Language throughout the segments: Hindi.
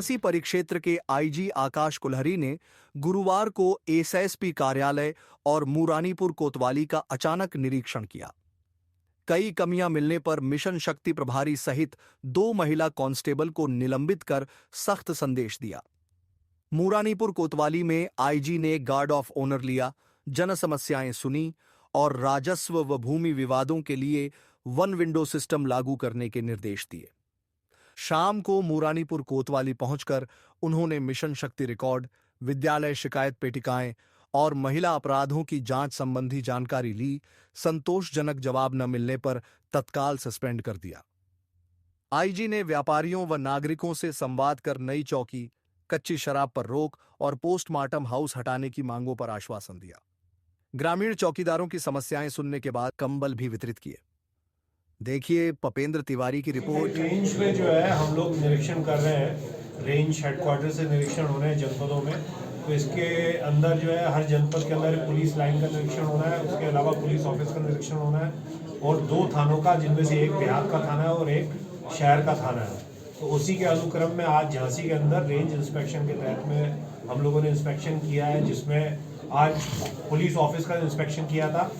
झांसी परिक्षेत्र के आईजी आकाश कुल्हरी ने गुरुवार को एसएसपी कार्यालय और मुरानीपुर कोतवाली का अचानक निरीक्षण किया। कई कमियां मिलने पर मिशन शक्ति प्रभारी सहित 2 महिला कांस्टेबल को निलंबित कर सख्त संदेश दिया। मुरानीपुर कोतवाली में आईजी ने गार्ड ऑफ ऑनर लिया, जन समस्याएं सुनी और राजस्व व भूमि विवादों के लिए वन विंडो सिस्टम लागू करने के निर्देश दिए। शाम को मुरानीपुर कोतवाली पहुंचकर उन्होंने मिशन शक्ति रिकॉर्ड, विद्यालय शिकायत पेटिकाएं और महिला अपराधों की जांच संबंधी जानकारी ली। संतोषजनक जवाब न मिलने पर तत्काल सस्पेंड कर दिया। आईजी ने व्यापारियों व नागरिकों से संवाद कर नई चौकी, कच्ची शराब पर रोक और पोस्टमार्टम हाउस हटाने की मांगों पर आश्वासन दिया। ग्रामीण चौकीदारों की समस्याएं सुनने के बाद कंबल भी वितरित किए। देखिए पपेंद्र तिवारी की रिपोर्ट। रेंज पे जो है हम लोग निरीक्षण कर रहे हैं। रेंज हेडक्वार्टर से निरीक्षण हो रहे हैं जनपदों में। तो इसके अंदर जो है हर जनपद के अंदर पुलिस लाइन का निरीक्षण होना है, उसके अलावा पुलिस ऑफिस का निरीक्षण होना है और 2 थानों का, जिनमें से एक देहात का थाना है और एक शहर का थाना है। तो उसी के अनुक्रम में आज झांसी के अंदर रेंज इंस्पेक्शन के तहत में हम लोगों ने इंस्पेक्शन किया है, जिसमें आज पुलिस ऑफिस का इंस्पेक्शन किया था।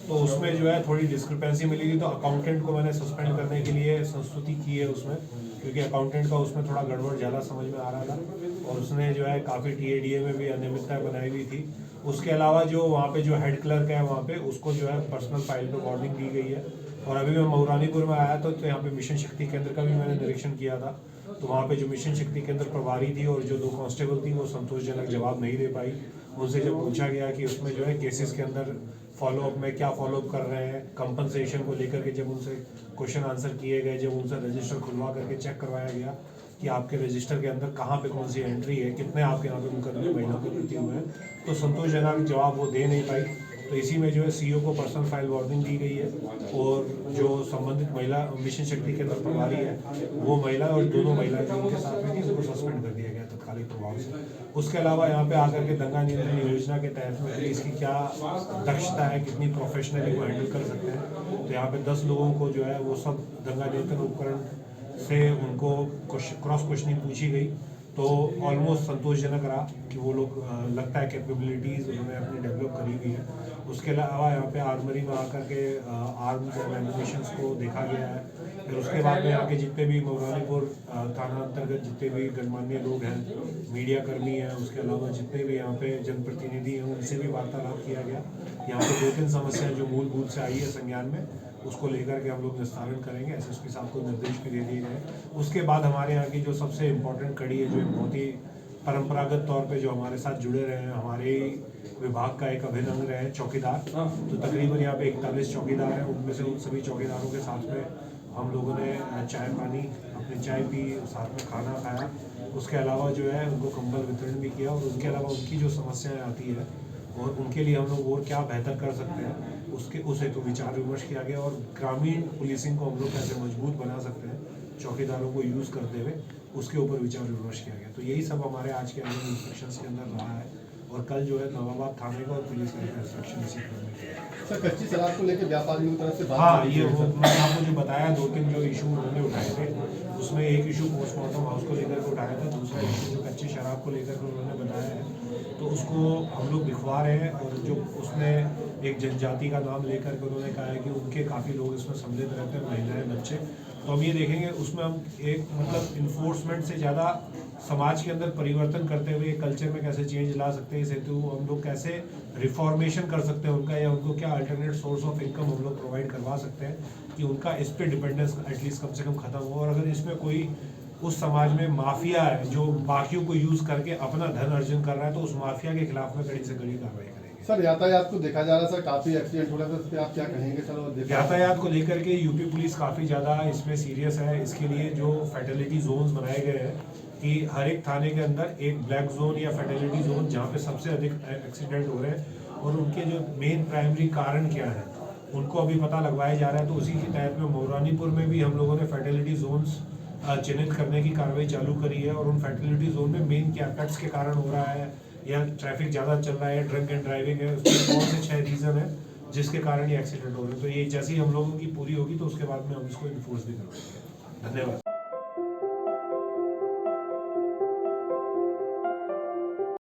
तो उसमें जो है थोड़ी डिस्क्रिपेंसी मिली थी, तो अकाउंटेंट को मैंने सस्पेंड करने के लिए संस्तुति की है उसमें, क्योंकि अकाउंटेंट का उसमें थोड़ा गड़बड़ ज़्यादा समझ में आ रहा था और उसने जो है काफ़ी टीएडीए में भी अनियमितताएं बनाई हुई थी। उसके अलावा जो वहाँ पे जो हेड क्लर्क है वहाँ पे, उसको जो है पर्सनल फाइल पे वार्निंग दी गई है। और अभी मैं मुरानीपुर में आया तो यहाँ पे मिशन शक्ति केंद्र का भी मैंने निरीक्षण किया था। तो वहाँ पे जो मिशन शक्ति केंद्र प्रभारी थी और जो 2 कांस्टेबल थी वो संतोषजनक जवाब नहीं दे पाई। उनसे जब पूछा गया कि उसमें जो है केसेस के अंदर फॉलोअप में क्या फॉलोअप कर रहे हैं, कंपनसेशन को लेकर के जब उनसे क्वेश्चन आंसर किए गए, जब उनसे रजिस्टर खुलवा करके चेक करवाया गया कि आपके रजिस्टर के अंदर कहाँ पे कौन सी एंट्री है, कितने आपके यहाँ पे मुकदमे महिलाओं के प्रति हुए हैं, तो संतोषजनक जवाब वो दे नहीं पाई। तो इसी में जो है सीईओ को पर्सनल फाइल वार्निंग दी गई है और जो संबंधित महिला मिशन शक्ति के अंदर प्रभारी है वो महिला और दोनों महिलाएं जो उनके साथ में थी उनको सस्पेंड कर दिया गया तत्कालिक प्रभाव से। उसके अलावा यहाँ पे आकर के दंगा नियंत्रण योजना के तहत में पुलिस की क्या दक्षता है, कितनी प्रोफेशनली वो हैंडल कर सकते हैं, तो यहाँ पे 10 लोगों को जो है वो सब दंगा नियंत्रण उपकरण से उनको क्रॉस क्वेश्चनिंग पूछी गई। तो ऑलमोस्ट संतोषजनक रहा कि वो लोग लगता है कैपेबिलिटीज़ उन्होंने अपनी डेवलप करी हुई है। उसके अलावा यहाँ पे आर्मरी में आकर के आर्म्स एंड एम्यूनिशंस को देखा गया है। फिर उसके बाद में यहाँ के जितने भी मुरानीपुर थाना अंतर्गत जितने भी गणमान्य लोग हैं, मीडिया कर्मी हैं, उसके अलावा जितने भी यहाँ पे जनप्रतिनिधि हैं, उनसे भी वार्तालाप किया गया। यहाँ पे 2-3 समस्याएं जो मूलभूत से आई है संज्ञान में, उसको लेकर के हम लोग निस्तारण करेंगे। एसएसपी साहब को निर्देश भी दे दिए गए। उसके बाद हमारे यहाँ की जो सबसे इम्पोर्टेंट कड़ी है, जो बहुत ही परंपरागत तौर पे जो हमारे साथ जुड़े रहे हैं, हमारे विभाग का एक अभिन्न अंग रहे चौकीदार। तो तकरीबन यहाँ पे 41 चौकीदार हैं। उनमें से उन सभी चौकीदारों के साथ में हम लोगों ने चाय पानी, अपनी चाय पी, साथ में खाना खाया। उसके अलावा जो है उनको कंबल वितरण भी किया और उसके अलावा उनकी जो समस्याएँ आती है और उनके लिए हम लोग और क्या बेहतर कर सकते हैं उस हेतु विचार विमर्श किया गया। और ग्रामीण पुलिसिंग को हम लोग कैसे मजबूत बना सकते हैं चौकीदारों को यूज़ करते हुए, उसके ऊपर विचार विमर्श किया गया। तो यही सब हमारे आज के अंदर इंस्पेक्शंस के अंदर रहा है और कल जो है नवाबाद थाने का और पुलिस का इंस्पेक्शन इसी क्रम में। सर, कच्ची शराब को लेकर व्यापारियों की तरफ से हाँ, ये वो मैंने आपको जो बताया 2-3 जो इशू उन्होंने उठाए थे, उसमें एक इशू पोस्टमार्टम हाउस को लेकर के उठाया था, दूसरा इशू जो कच्ची शराब को लेकर के उन्होंने बताया है, तो उसको हम लोग लिखवा रहे हैं। और जो उसमें एक जनजाति का नाम लेकर के उन्होंने कहा है कि उनके काफ़ी लोग इसमें सम्मिलित रहते हैं, महिलाएं, बच्चे। तो हम ये देखेंगे उसमें हम एक मतलब इन्फोर्समेंट से ज़्यादा समाज के अंदर परिवर्तन करते हुए कल्चर में कैसे चेंज ला सकते हैं, इस हेतु हम लोग कैसे रिफॉर्मेशन कर सकते हैं उनका, या उनको क्या अल्टरनेट सोर्स ऑफ इनकम हम लोग प्रोवाइड करवा सकते हैं कि उनका इस पर डिपेंडेंस एटलीस्ट कम से कम खत्म हो। और अगर इसमें कोई उस समाज में माफिया है जो बाकियों को यूज़ करके अपना धन अर्जन कर रहा है, तो उस माफिया के खिलाफ में कड़ी से कड़ी कार्रवाई करेंगे। सर, यातायात को देखा जा रहा है सर, काफ़ी एक्सीडेंट हो रहा है, तो इस पर आप क्या कहेंगे सर? यातायात को लेकर के यूपी पुलिस काफ़ी ज़्यादा इसमें सीरियस है। इसके लिए जो फैटेलिटी जोन्स बनाए गए हैं कि हर एक थाने के अंदर एक ब्लैक जोन या फैटेलिटी जोन, जहाँ पे सबसे अधिक एक्सीडेंट हो रहे हैं और उनके जो मेन प्राइमरी कारण क्या है उनको अभी पता लगवाया जा रहा है। तो उसी के तहत में मुरानीपुर में भी हम लोगों ने फैटेलिटी जोन्स चिन्हित करने की कार्रवाई चालू करी है और उन फैटेलिटी जोन में मेन क्या कट्स के कारण हो रहा है, या ट्रैफिक ज़्यादा चल रहा है, ड्रंक एंड ड्राइविंग है, उसमें कौन से 6 रीज़न है जिसके कारण ये एक्सीडेंट हो रहे हैं। तो ये जैसे ही हम लोगों की पूरी होगी तो उसके बाद में हम इसको इन्फोर्स भी करेंगे। धन्यवाद।